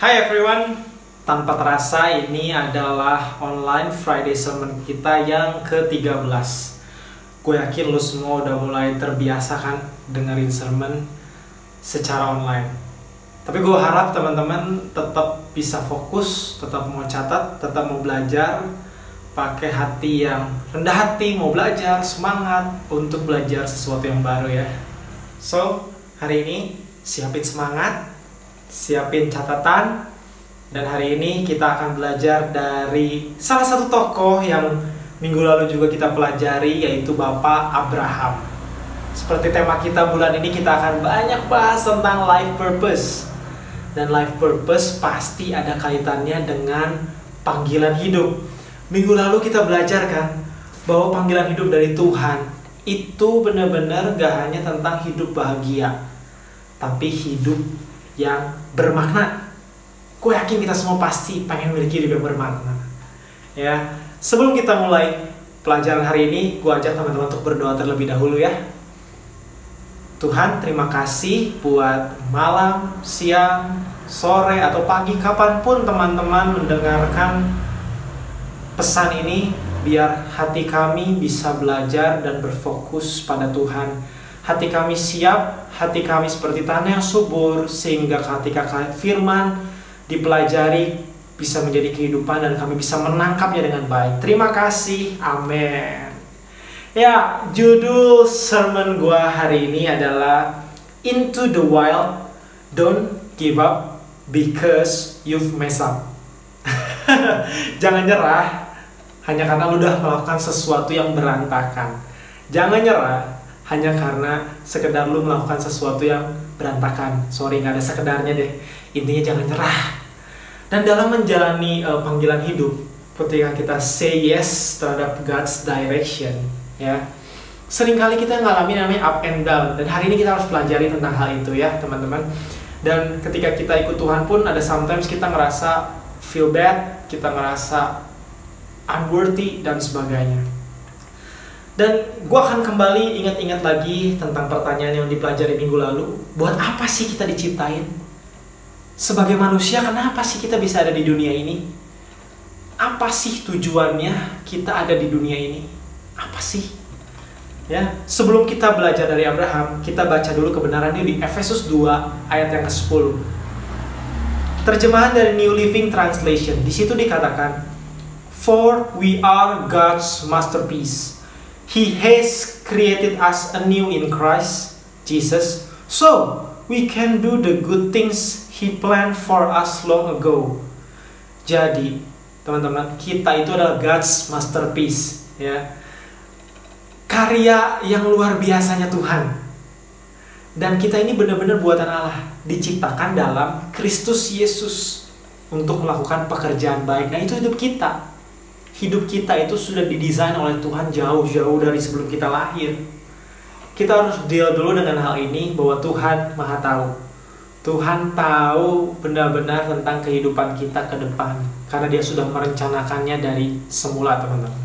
Hai everyone, tanpa terasa ini adalah online Friday sermon kita yang ke-13. Gue yakin lo semua udah mulai terbiasa kan dengerin sermon secara online. Tapi gue harap teman-teman tetap bisa fokus, tetap mau catat, tetap mau belajar, pakai hati yang rendah hati, mau belajar, semangat untuk belajar sesuatu yang baru ya. So, hari ini siapin semangat, siapin catatan, dan hari ini kita akan belajar dari salah satu tokoh yang minggu lalu juga kita pelajari, yaitu Bapak Abraham. Seperti tema kita bulan ini, kita akan banyak bahas tentang life purpose. Dan life purpose pasti ada kaitannya dengan panggilan hidup. Minggu lalu kita belajar kan bahwa panggilan hidup dari Tuhan itu benar-benar gak hanya tentang hidup bahagia, tapi hidup yang bermakna. Gue yakin kita semua pasti pengen memiliki hidup yang bermakna. Ya, sebelum kita mulai pelajaran hari ini, gue ajak teman-teman untuk berdoa terlebih dahulu ya. Tuhan, terima kasih buat malam, siang, sore, atau pagi, kapanpun teman-teman mendengarkan pesan ini, biar hati kami bisa belajar dan berfokus pada Tuhan. Hati kami siap, hati kami seperti tanah yang subur, sehingga ketika firman dipelajari bisa menjadi kehidupan dan kami bisa menangkapnya dengan baik. Terima kasih, amin. Ya, judul sermon gua hari ini adalah Into the Wild, Don't Give Up Because You've Messed Up. Jangan nyerah hanya karena lu udah melakukan sesuatu yang berantakan. Jangan nyerah hanya karena sekedar lu melakukan sesuatu yang berantakan. Sorry, gak ada sekedarnya deh. Intinya jangan nyerah. Dan dalam menjalani panggilan hidup, ketika kita say yes terhadap God's direction, ya, seringkali kita ngalamin namanya up and down. Dan hari ini kita harus pelajari tentang hal itu ya teman-teman. Dan ketika kita ikut Tuhan pun ada sometimes kita ngerasa feel bad, kita ngerasa unworthy dan sebagainya. Dan gue akan kembali ingat-ingat lagi tentang pertanyaan yang dipelajari minggu lalu. Buat apa sih kita diciptain? Sebagai manusia, kenapa sih kita bisa ada di dunia ini? Apa sih tujuannya kita ada di dunia ini? Apa sih? Ya, sebelum kita belajar dari Abraham, kita baca dulu kebenarannya di Efesus 2 ayat yang ke-10. Terjemahan dari New Living Translation. Di situ dikatakan, "For we are God's masterpiece. He has created us anew in Christ Jesus, so we can do the good things He planned for us long ago." Jadi, teman-teman, kita itu adalah God's masterpiece, ya. Karya yang luar biasanya Tuhan. Dan kita ini benar-benar buatan Allah, diciptakan dalam Kristus Yesus untuk melakukan pekerjaan baik. Nah, itu hidup kita. Hidup kita itu sudah didesain oleh Tuhan jauh-jauh dari sebelum kita lahir. Kita harus deal dulu dengan hal ini, bahwa Tuhan Maha Tahu. Tuhan tahu benar-benar tentang kehidupan kita ke depan, karena Dia sudah merencanakannya dari semula, teman-teman.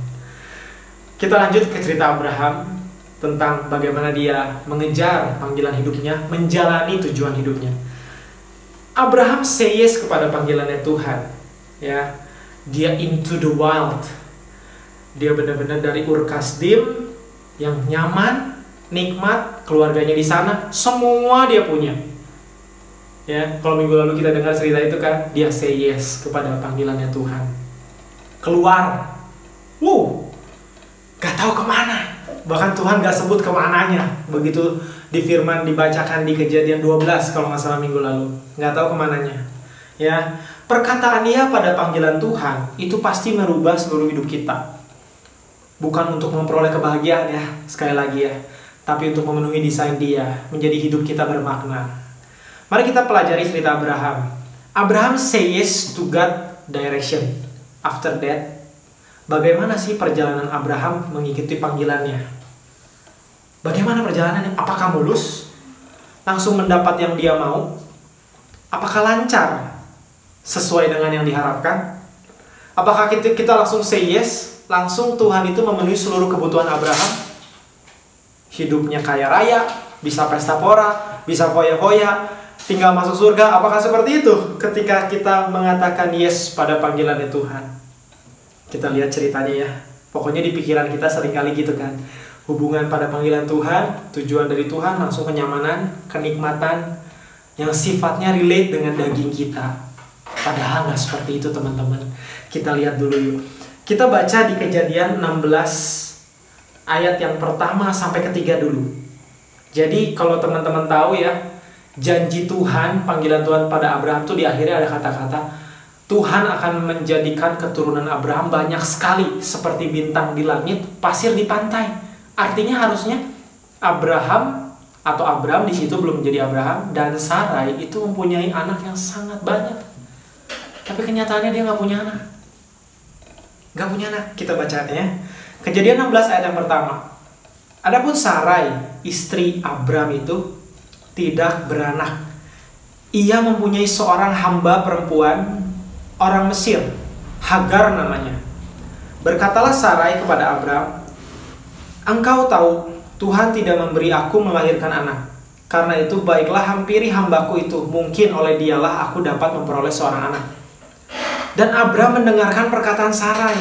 Kita lanjut ke cerita Abraham tentang bagaimana dia mengejar panggilan hidupnya, menjalani tujuan hidupnya. Abraham say yes kepada panggilannya Tuhan, ya. Dia into the wild. Dia benar-benar dari Ur Kasdim yang nyaman, nikmat, keluarganya di sana, semua dia punya. Ya, kalau minggu lalu kita dengar cerita itu kan, dia say yes kepada panggilannya Tuhan. Keluar, gak tahu kemana. Bahkan Tuhan gak sebut kemananya. Begitu di firman dibacakan di Kejadian 12 kalau nggak salah minggu lalu, gak tahu kemananya. Ya, perkataan dia pada panggilan Tuhan itu pasti merubah seluruh hidup kita. Bukan untuk memperoleh kebahagiaan ya, sekali lagi ya, tapi untuk memenuhi desain Dia, menjadi hidup kita bermakna. Mari kita pelajari cerita Abraham. Abraham say yes to God direction. After that, bagaimana sih perjalanan Abraham mengikuti panggilannya? Bagaimana perjalanannya? Apakah mulus? Langsung mendapat yang dia mau? Apakah lancar? Sesuai dengan yang diharapkan? Apakah kita langsung say yes? Langsung Tuhan itu memenuhi seluruh kebutuhan Abraham? Hidupnya kaya raya, bisa pesta pora, bisa foya-foya, tinggal masuk surga. Apakah seperti itu ketika kita mengatakan yes pada panggilannya Tuhan? Kita lihat ceritanya ya. Pokoknya di pikiran kita seringkali gitu kan. Hubungan pada panggilan Tuhan, tujuan dari Tuhan langsung kenyamanan, kenikmatan yang sifatnya relate dengan daging kita. Padahal nggak seperti itu teman-teman. Kita lihat dulu yuk. Kita baca di Kejadian 16 ayat yang pertama sampai ketiga dulu. Jadi kalau teman-teman tahu ya, janji Tuhan, panggilan Tuhan pada Abraham tuh di akhirnya ada kata-kata Tuhan akan menjadikan keturunan Abraham banyak sekali seperti bintang di langit, pasir di pantai. Artinya harusnya Abraham atau Abram di situ belum menjadi Abraham dan Sarai itu mempunyai anak yang sangat banyak. Tapi kenyataannya dia nggak punya anak. Nggak punya anak. Kita baca ya. Kejadian 16 ayat yang pertama. Adapun Sarai, istri Abram itu tidak beranak. Ia mempunyai seorang hamba perempuan orang Mesir, Hagar namanya. Berkatalah Sarai kepada Abram, "Engkau tahu Tuhan tidak memberi aku melahirkan anak. Karena itu baiklah hampiri hambaku itu, mungkin oleh dialah aku dapat memperoleh seorang anak." Dan Abram mendengarkan perkataan Sarai.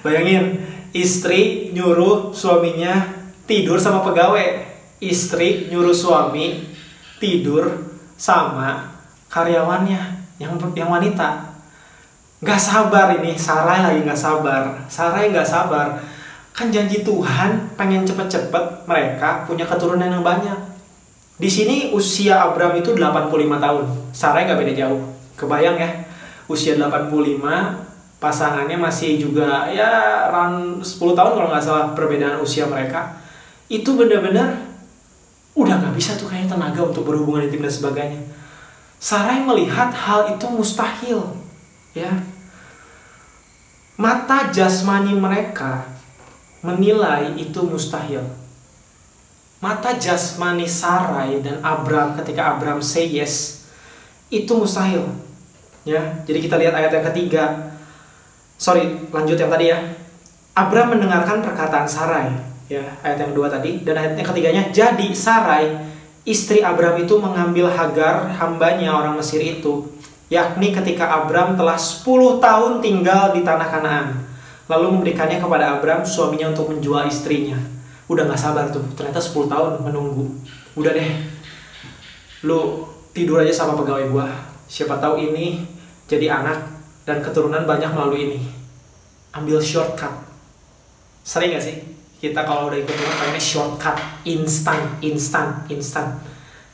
Bayangin, istri nyuruh suaminya tidur sama pegawai. Istri nyuruh suami tidur sama karyawannya yang wanita. Gak sabar ini, Sarai lagi gak sabar. Sarai gak sabar. Kan janji Tuhan pengen cepet-cepet mereka punya keturunan yang banyak. Di sini usia Abram itu 85 tahun. Sarai gak beda jauh. Kebayang ya, usia 85, pasangannya masih juga ya around 10 tahun kalau nggak salah perbedaan usia mereka. Itu benar-benar udah nggak bisa tuh kayaknya tenaga untuk berhubungan intim dan sebagainya. Sarai melihat hal itu mustahil, ya. Mata jasmani mereka menilai itu mustahil. Mata jasmani Sarai dan Abram ketika Abram say yes itu mustahil, ya. Jadi kita lihat ayat yang ketiga. Lanjut yang tadi ya. Abram mendengarkan perkataan Sarai, ya, ayat yang 2 tadi. Dan ayat yang ketiganya, jadi Sarai istri Abram itu mengambil Hagar hambanya orang Mesir itu, yakni ketika Abram telah 10 tahun tinggal di tanah Kanaan, lalu memberikannya kepada Abram suaminya untuk menjual istrinya. Udah gak sabar tuh, ternyata 10 tahun menunggu. Udah deh, lu tidur aja sama pegawai gua, siapa tahu ini jadi anak dan keturunan banyak melalui ini. Ambil shortcut. Sering gak sih kita kalau udah ikut Tuhan pengennya shortcut, instan.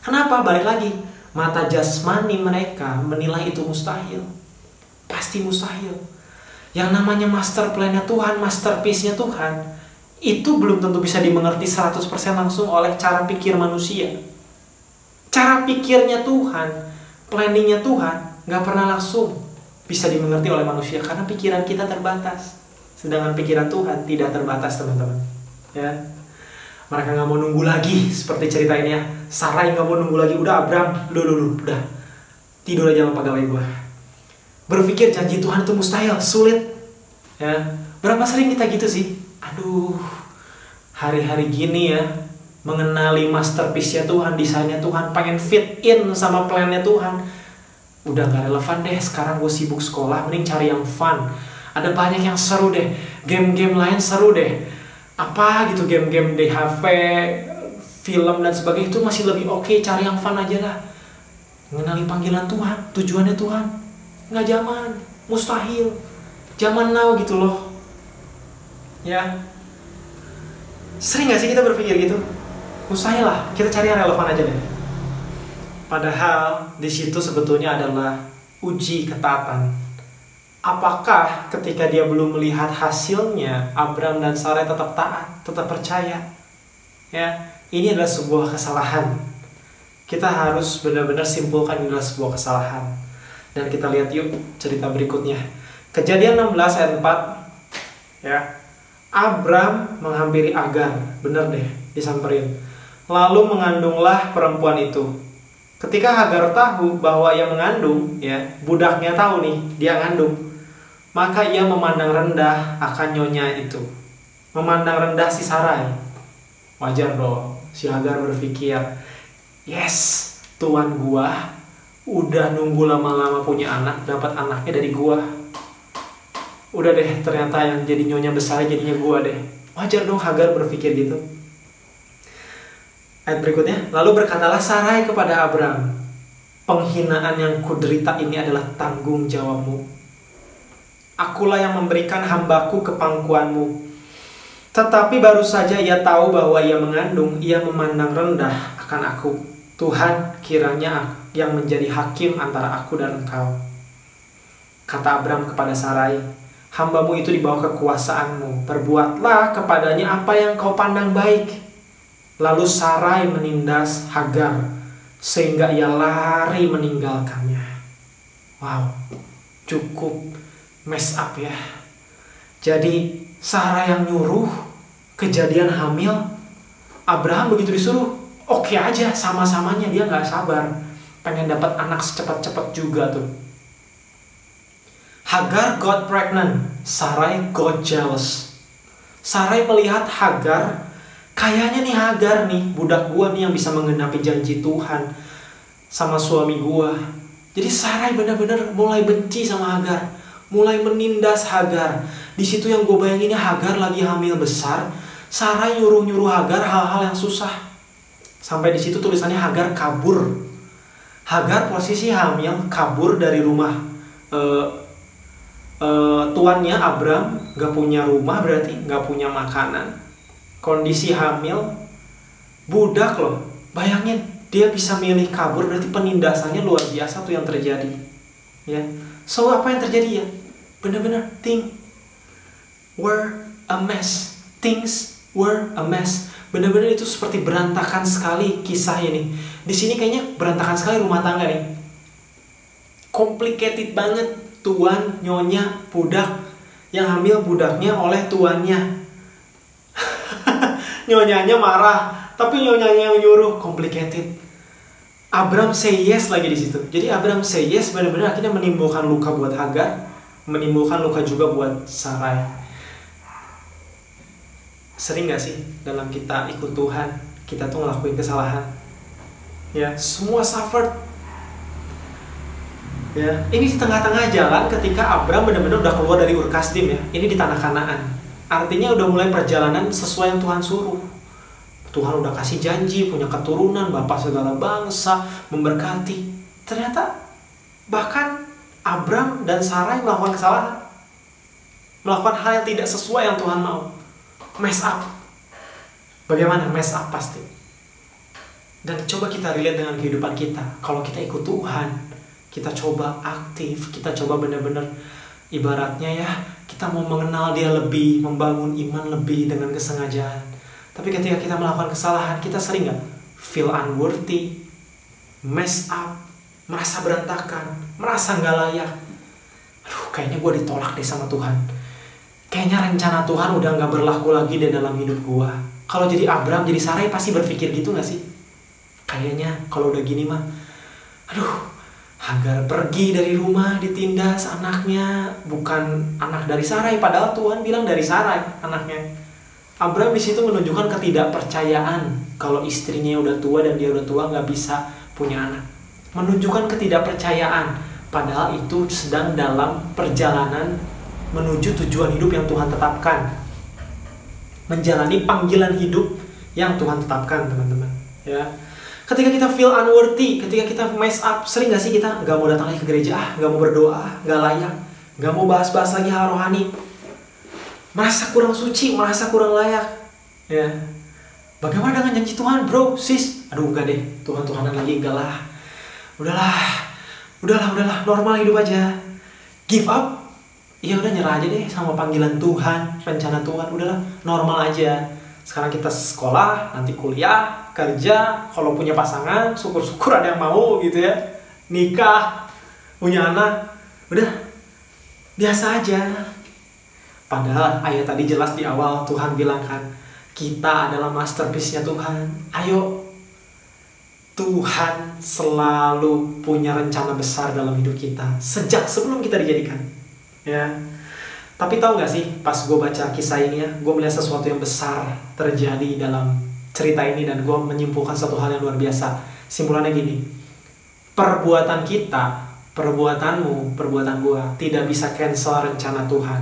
Kenapa? Balik lagi, mata jasmani mereka menilai itu mustahil. Pasti mustahil. Yang namanya master plan-nya Tuhan, masterpiece-nya Tuhan, itu belum tentu bisa dimengerti 100% langsung oleh cara pikir manusia. Cara pikirnya Tuhan, planning-nya Tuhan gak pernah langsung bisa dimengerti oleh manusia karena pikiran kita terbatas. Sedangkan pikiran Tuhan tidak terbatas, teman-teman. Ya, mereka nggak mau nunggu lagi seperti cerita ini ya. Sarai nggak mau nunggu lagi. Udah Abram, lu udah tidur aja sama pegawai gua. Berpikir janji Tuhan itu mustahil, sulit. Ya, berapa sering kita gitu sih? Aduh, hari-hari gini ya, mengenali masterpiece-nya Tuhan, desainnya Tuhan, pengen fit in sama plan-nya Tuhan. Udah gak relevan deh, sekarang gue sibuk sekolah, mending cari yang fun. Ada banyak yang seru deh, game-game lain seru deh. Apa gitu, game-game di HP, film dan sebagainya, itu masih lebih oke, cari yang fun aja lah. Mengenali panggilan Tuhan, tujuannya Tuhan. Nggak zaman, mustahil. Zaman now gitu loh. Ya, sering gak sih kita berpikir gitu? Mustahil lah, kita cari yang relevan aja deh. Padahal di situ sebetulnya adalah uji ketaatan. Apakah ketika dia belum melihat hasilnya, Abram dan Sarai tetap taat, tetap percaya? Ya, ini adalah sebuah kesalahan. Kita harus benar-benar simpulkan ini adalah sebuah kesalahan. Dan kita lihat yuk cerita berikutnya. Kejadian 16 ayat 4. Ya. Abram menghampiri Agar, bener deh, disamperin. Lalu mengandunglah perempuan itu. Ketika Hagar tahu bahwa ia mengandung, ya, budaknya tahu nih, dia ngandung, maka ia memandang rendah akan nyonya itu. Memandang rendah si Sarai. Wajar dong, si Hagar berpikir, yes, tuan gua udah nunggu lama-lama punya anak, dapat anaknya dari gua. Udah deh, ternyata yang jadi nyonya besar jadinya gua deh. Wajar dong Hagar berpikir gitu. Ayat berikutnya, lalu berkatalah Sarai kepada Abram, penghinaan yang kuderita ini adalah tanggung jawabmu. Akulah yang memberikan hambaku ke pangkuanmu. Tetapi baru saja ia tahu bahwa ia mengandung, ia memandang rendah akan aku. Tuhan, kiranya yang menjadi hakim antara aku dan engkau. Kata Abram kepada Sarai, hambamu itu di bawah kekuasaanmu. Perbuatlah kepadanya apa yang kau pandang baik. Lalu Sarai menindas Hagar, sehingga ia lari meninggalkannya. Wow, cukup mess up ya. Jadi Sarai yang nyuruh kejadian hamil, Abraham begitu disuruh, oke aja, sama-samanya dia nggak sabar, pengen dapat anak secepat-cepat juga tuh. Hagar got pregnant, Sarai got jealous. Sarai melihat Hagar, kayaknya nih Hagar nih, budak gua nih yang bisa menggenapi janji Tuhan sama suami gua. Jadi Sarai benar-benar mulai benci sama Hagar, mulai menindas Hagar. Di situ yang gue bayanginnya Hagar lagi hamil besar, Sarai nyuruh Hagar hal-hal yang susah. Sampai di situ tulisannya Hagar kabur. Hagar posisi hamil, kabur dari rumah tuannya Abram, gak punya rumah berarti, gak punya makanan. Kondisi hamil, budak loh. Bayangin, dia bisa milih kabur, berarti penindasannya luar biasa tuh yang terjadi. Ya, so apa yang terjadi ya? Benar-benar things were a mess. Things were a mess. Benar-benar itu seperti berantakan sekali kisah ini. Di sini kayaknya berantakan sekali rumah tangga nih. Complicated banget. Tuan, nyonya, budak yang hamil budaknya oleh tuannya. Nyonyanya marah, tapi nyonyanya yang nyuruh. Complicated. Abram say yes lagi di situ. Jadi Abram say yes benar-benar akhirnya menimbulkan luka buat Hagar, menimbulkan luka juga buat Sarai. Sering gak sih dalam kita ikut Tuhan, kita tuh ngelakuin kesalahan? Ya, semua suffered. Ya, ini di tengah-tengah jalan ketika Abram benar-benar udah keluar dari Ur Kasdim ya. Ini di tanah Kanaan. Artinya udah mulai perjalanan sesuai yang Tuhan suruh. Tuhan udah kasih janji, punya keturunan, bapak segala bangsa, memberkati. Ternyata bahkan Abram dan Sarai melakukan kesalahan. Melakukan hal yang tidak sesuai yang Tuhan mau. Mess up. Bagaimana? Mess up pasti. Dan coba kita relate dengan kehidupan kita. Kalau kita ikut Tuhan, kita coba aktif, kita coba benar-benar ibaratnya ya, kita mau mengenal dia lebih, membangun iman lebih dengan kesengajaan. Tapi ketika kita melakukan kesalahan, kita sering gak feel unworthy, mess up, merasa berantakan, merasa gak layak. Aduh, kayaknya gue ditolak deh sama Tuhan. Kayaknya rencana Tuhan udah gak berlaku lagi deh dalam hidup gue. Kalau jadi Abram, jadi Sarai pasti berpikir gitu gak sih? Kayaknya kalau udah gini mah, aduh, Hagar pergi dari rumah, ditindas anaknya, bukan anak dari Sarai, padahal Tuhan bilang dari Sarai anaknya. Abram di situ menunjukkan ketidakpercayaan kalau istrinya udah tua dan dia udah tua nggak bisa punya anak. Menunjukkan ketidakpercayaan, padahal itu sedang dalam perjalanan menuju tujuan hidup yang Tuhan tetapkan, menjalani panggilan hidup yang Tuhan tetapkan, teman-teman. Ya. Ketika kita feel unworthy, ketika kita mess up, sering gak sih kita gak mau datang lagi ke gereja, gak mau berdoa, gak layak, gak mau bahas-bahas lagi hal rohani, merasa kurang suci, merasa kurang layak. Ya, bagaimana dengan janji Tuhan, bro, sis? Aduh, enggak deh, Tuhan-Tuhanan lagi, enggak lah. Udahlah, normal hidup aja. Give up? Iya udah, nyerah aja deh sama panggilan Tuhan, rencana Tuhan, udahlah, normal aja. Sekarang kita sekolah, nanti kuliah, kerja, kalau punya pasangan, syukur-syukur ada yang mau gitu ya. Nikah, punya anak, udah biasa aja. Padahal ayat tadi jelas di awal Tuhan bilang kan, kita adalah masterpiece-nya Tuhan. Ayo, Tuhan selalu punya rencana besar dalam hidup kita sejak sebelum kita dijadikan. Ya. Tapi tahu gak sih, pas gue baca kisah ini ya, gue melihat sesuatu yang besar terjadi dalam cerita ini dan gue menyimpulkan satu hal yang luar biasa. Simpulannya gini, perbuatan kita, perbuatanmu, perbuatan gua tidak bisa cancel rencana Tuhan.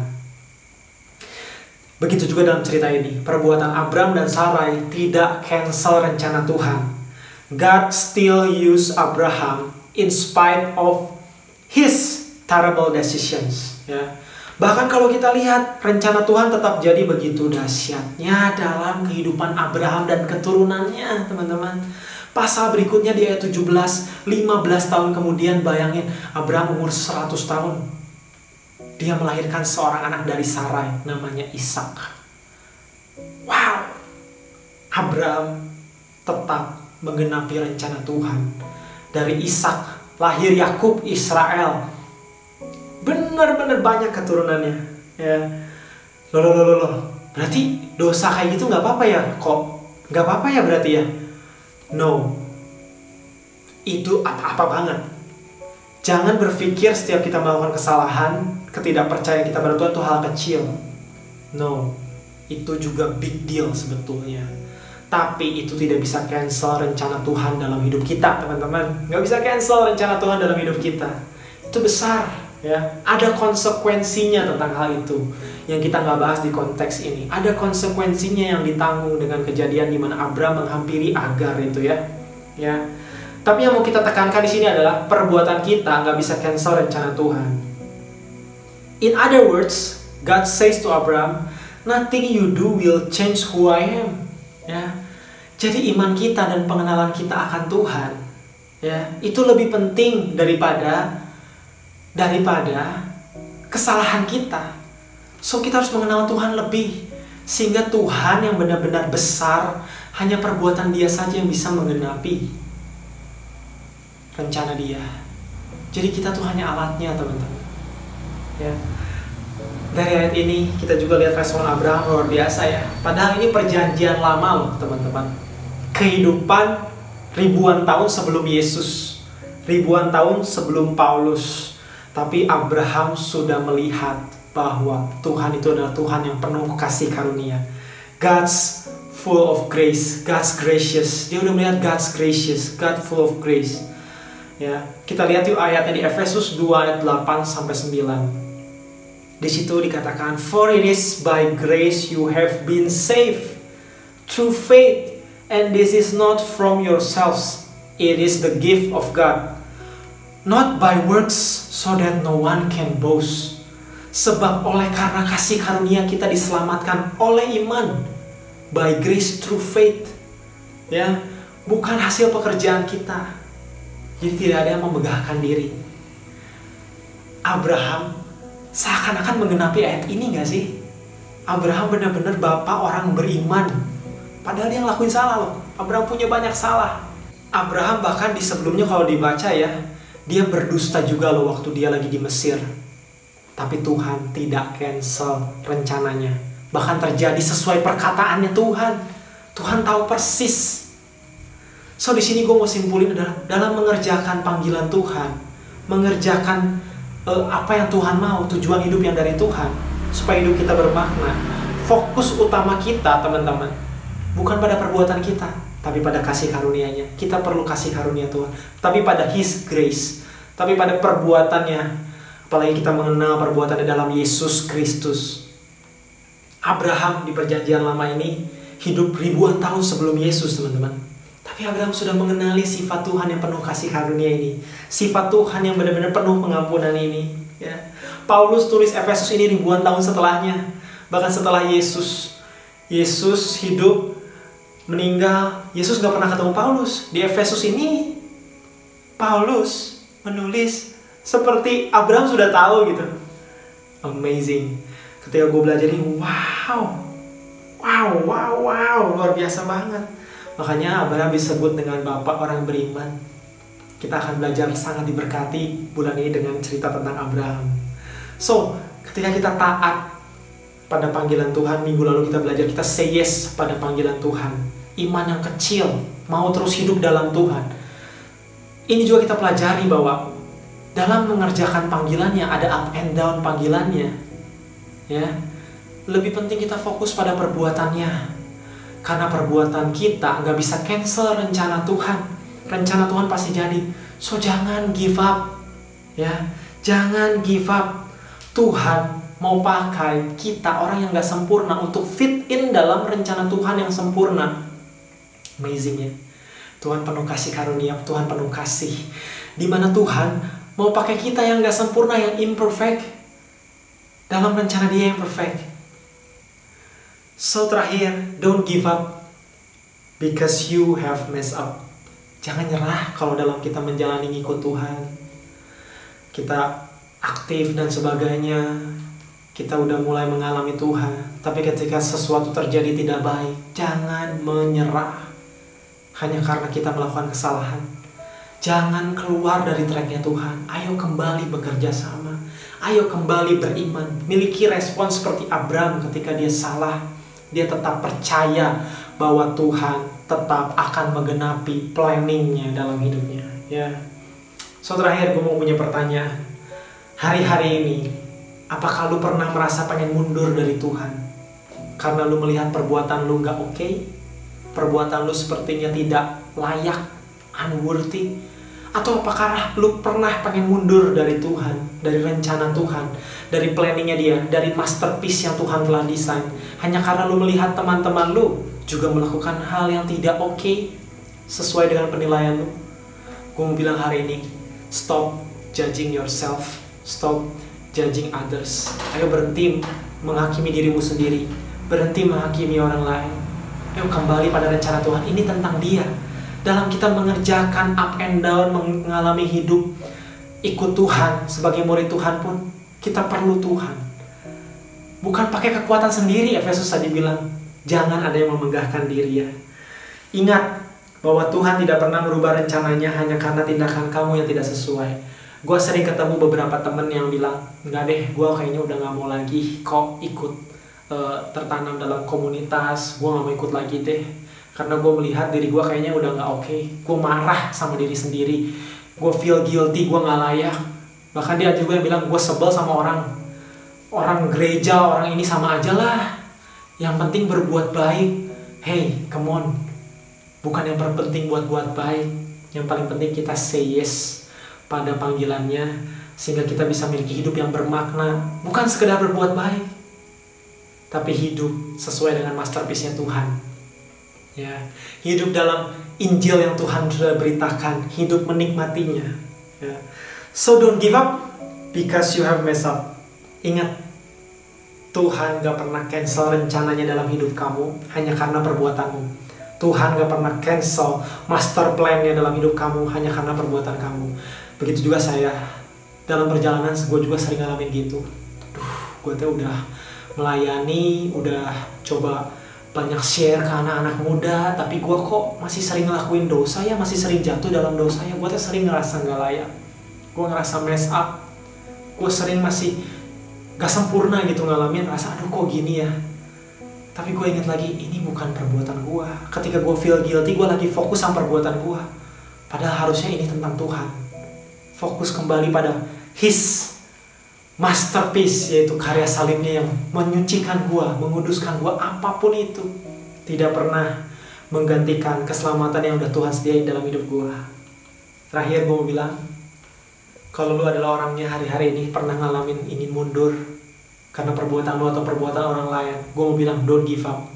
Begitu juga dalam cerita ini, perbuatan Abram dan Sarai tidak cancel rencana Tuhan. God still use Abraham in spite of his terrible decisions. Ya. Bahkan kalau kita lihat, rencana Tuhan tetap jadi begitu dahsyatnya dalam kehidupan Abraham dan keturunannya, teman-teman. Pasal berikutnya di ayat 17, 15 tahun kemudian, bayangin, Abraham umur 100 tahun. Dia melahirkan seorang anak dari Sarai, namanya Ishak. Wow! Abraham tetap menggenapi rencana Tuhan. Dari Ishak lahir Yakub, Israel. Benar-benar banyak keturunannya. Ya. Loh. Berarti dosa kayak gitu nggak apa-apa ya? Kok nggak apa-apa ya berarti ya? No. Itu apa-apa banget. Jangan berpikir setiap kita melakukan kesalahan, ketidakpercayaan kita pada Tuhan itu hal kecil. No, itu juga big deal sebetulnya. Tapi itu tidak bisa cancel rencana Tuhan dalam hidup kita, teman-teman. Nggak bisa cancel rencana Tuhan dalam hidup kita. Itu besar, ya. Ada konsekuensinya tentang hal itu yang kita nggak bahas di konteks ini. Ada konsekuensinya yang ditanggung dengan kejadian di mana Abram menghampiri Agar itu ya. Tapi yang mau kita tekankan di sini adalah perbuatan kita nggak bisa cancel rencana Tuhan. In other words, God says to Abram, nothing you do will change who I am. Ya, jadi iman kita dan pengenalan kita akan Tuhan, ya, itu lebih penting daripada kesalahan kita. So kita harus mengenal Tuhan lebih, sehingga Tuhan yang benar-benar besar, hanya perbuatan Dia saja yang bisa menggenapi rencana Dia. Jadi kita tuh hanya alatnya, teman-teman. Ya. Dari ayat ini kita juga lihat respon Abraham luar biasa ya. Padahal ini perjanjian lama loh, teman-teman. Kehidupan ribuan tahun sebelum Yesus, ribuan tahun sebelum Paulus. Tapi Abraham sudah melihat bahwa Tuhan itu adalah Tuhan yang penuh kasih karunia. God's full of grace, God's gracious. Dia udah melihat God's gracious, God full of grace. Ya, kita lihat yuk ayatnya di Efesus 2 ayat 8 sampai 9. Di situ dikatakan, for it is by grace you have been saved through faith, and this is not from yourselves, it is the gift of God, not by works, so that no one can boast. Sebab oleh karena kasih karunia kita diselamatkan oleh iman, by grace through faith. Ya, bukan hasil pekerjaan kita. Jadi tidak ada yang memegahkan diri. Abraham seakan-akan menggenapi ayat ini gak sih? Abraham benar-benar bapak orang beriman. Padahal dia ngelakuin salah loh. Abraham punya banyak salah. Abraham bahkan di sebelumnya kalau dibaca ya, dia berdusta juga loh waktu dia lagi di Mesir. Tapi Tuhan tidak cancel rencananya. Bahkan terjadi sesuai perkataannya Tuhan. Tuhan tahu persis. So di sini gue mau simpulin adalah dalam mengerjakan panggilan Tuhan, mengerjakan apa yang Tuhan mau, tujuan hidup yang dari Tuhan, supaya hidup kita bermakna. Fokus utama kita, teman-teman, bukan pada perbuatan kita, tapi pada kasih karunia-Nya. Kita perlu kasih karunia Tuhan, tapi pada His grace, tapi pada perbuatannya. Apalagi kita mengenal perbuatannya dalam Yesus Kristus. Abraham di perjanjian lama ini hidup ribuan tahun sebelum Yesus, teman-teman. Tapi Abraham sudah mengenali sifat Tuhan yang penuh kasih karunia ini. Sifat Tuhan yang benar-benar penuh pengampunan ini. Ya. Paulus tulis Efesus ini ribuan tahun setelahnya. Bahkan setelah Yesus hidup, meninggal, Yesus gak pernah ketemu Paulus. Di Efesus ini, Paulus menulis seperti Abraham sudah tahu gitu. Amazing. Ketika gue belajar ini, wow, luar biasa banget. Makanya Abraham disebut dengan bapak orang beriman. Kita akan belajar sangat diberkati bulan ini dengan cerita tentang Abraham. So, ketika kita taat pada panggilan Tuhan, minggu lalu kita belajar, kita say yes pada panggilan Tuhan. Iman yang kecil, mau terus hidup dalam Tuhan. Ini juga kita pelajari bahwa dalam mengerjakan panggilannya ada up and down panggilannya. Ya, lebih penting kita fokus pada perbuatannya. Karena perbuatan kita nggak bisa cancel rencana Tuhan. rencana Tuhan pasti jadi. So jangan give up, ya, jangan give up. Tuhan mau pakai kita orang yang gak sempurna untuk fit in dalam rencana Tuhan yang sempurna. Amazing ya. Tuhan penuh kasih karunia, Tuhan penuh kasih. Dimana Tuhan mau pakai kita yang gak sempurna, yang imperfect, dalam rencana Dia yang perfect. So terakhir, don't give up because you have messed up. Jangan nyerah kalau dalam kita menjalani ngikut Tuhan. Kita aktif dan sebagainya, kita udah mulai mengalami Tuhan, tapi ketika sesuatu terjadi tidak baik, jangan menyerah hanya karena kita melakukan kesalahan. Jangan keluar dari tracknya Tuhan. Ayo kembali bekerja sama, ayo kembali beriman. Miliki respon seperti Abraham ketika dia salah. Dia tetap percaya bahwa Tuhan tetap akan menggenapi planningnya dalam hidupnya, ya. So terakhir gue mau punya pertanyaan. Hari-hari ini, apakah lu pernah merasa pengen mundur dari Tuhan? Karena lu melihat perbuatan lu gak oke? Perbuatan lu sepertinya tidak layak, unworthy? Atau apakah lu pernah pengen mundur dari Tuhan, dari rencana Tuhan, dari planningnya Dia, dari masterpiece yang Tuhan telah desain, hanya karena lu melihat teman-teman lu juga melakukan hal yang tidak oke sesuai dengan penilaian lu? Gue mau bilang hari ini, stop judging yourself. Stop judging others. Ayo berhenti menghakimi dirimu sendiri. Berhenti menghakimi orang lain. Ayo kembali pada rencana Tuhan. Ini tentang Dia. Dalam kita mengerjakan up and down, mengalami hidup ikut Tuhan, sebagai murid Tuhan pun, kita perlu Tuhan. Bukan pakai kekuatan sendiri. Efesus tadi bilang, jangan ada yang memenggahkan diri, ya. Ingat bahwa Tuhan tidak pernah merubah rencananya hanya karena tindakan kamu yang tidak sesuai. Gue sering ketemu beberapa temen yang bilang, enggak deh, gue kayaknya udah gak mau lagi kok ikut tertanam dalam komunitas. Gue gak mau ikut lagi deh, karena gue melihat diri gue kayaknya udah gak oke. Gue marah sama diri sendiri, gue feel guilty, gue gak layak. Bahkan dia juga yang bilang, gue sebel sama orang gereja, orang ini sama aja lah. Yang penting berbuat baik. Hey, come on. Bukan yang terpenting buat baik. Yang paling penting kita say yes pada panggilannya, sehingga kita bisa memiliki hidup yang bermakna. Bukan sekedar berbuat baik, tapi hidup sesuai dengan masterpiece-nya Tuhan, ya. Hidup dalam Injil yang Tuhan sudah beritakan, hidup menikmatinya, ya. So don't give up because you have messed up. Ingat, Tuhan gak pernah cancel rencananya dalam hidup kamu hanya karena perbuatanmu. Tuhan gak pernah cancel master plan-nya dalam hidup kamu hanya karena perbuatan kamu. Begitu juga saya, dalam perjalanan gue juga sering ngalamin gitu. Gue tuh udah melayani, udah coba banyak share ke anak-anak muda, tapi gue kok masih sering ngelakuin dosa, ya, masih sering jatuh dalam dosa, ya. Gue tuh sering ngerasa gak layak, gue ngerasa mess up, gue sering masih gak sempurna gitu ngalamin, rasa aduh kok gini ya. Tapi gue ingat lagi, ini bukan perbuatan gue. Ketika gue feel guilty, gue lagi fokus sama perbuatan gue. Padahal harusnya ini tentang Tuhan. Fokus kembali pada His masterpiece, yaitu karya salibnya yang menyucikan gue, menguduskan gue, apapun itu. Tidak pernah menggantikan keselamatan yang udah Tuhan sediain dalam hidup gue. Terakhir gue mau bilang, kalau lu adalah orangnya hari-hari ini pernah ngalamin ingin mundur karena perbuatan lu atau perbuatan orang lain, gue mau bilang don't give up,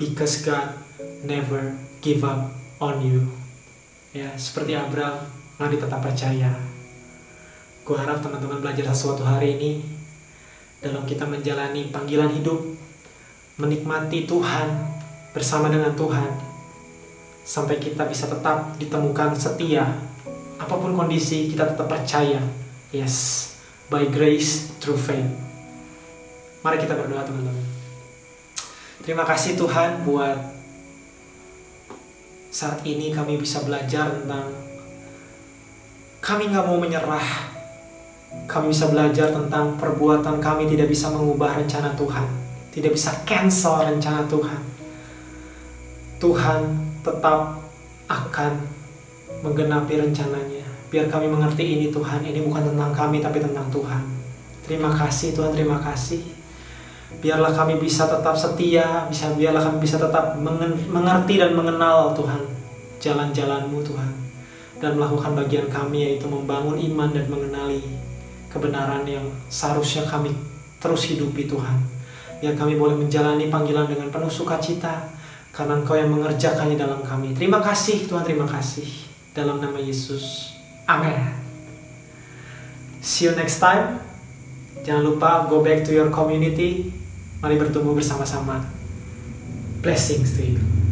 because God never give up on you. Ya, seperti Abraham, mari tetap percaya. Gue harap teman-teman belajar sesuatu hari ini dalam kita menjalani panggilan hidup, menikmati Tuhan bersama dengan Tuhan, sampai kita bisa tetap ditemukan setia. Apapun kondisi, kita tetap percaya. Yes, by grace through faith. Mari kita berdoa, teman-teman. Terima kasih Tuhan buat saat ini kami bisa belajar tentang kami gak mau menyerah. Kami bisa belajar tentang perbuatan kami tidak bisa mengubah rencana Tuhan, tidak bisa cancel rencana Tuhan. Tuhan tetap akan menggenapi rencananya. Biar kami mengerti ini Tuhan, ini bukan tentang kami tapi tentang Tuhan. Terima kasih Tuhan, terima kasih. Biarlah kami bisa tetap setia, biarlah kami bisa tetap mengerti dan mengenal Tuhan, jalan-jalan-Mu Tuhan. dan melakukan bagian kami, yaitu membangun iman dan mengenali kebenaran yang seharusnya kami terus hidupi Tuhan. Biar kami boleh menjalani panggilan dengan penuh sukacita, karena Engkau yang mengerjakannya dalam kami. Terima kasih Tuhan, terima kasih. Dalam nama Yesus. Amin. See you next time. Jangan lupa go back to your community. Mari bertumbuh bersama-sama. Blessings to you.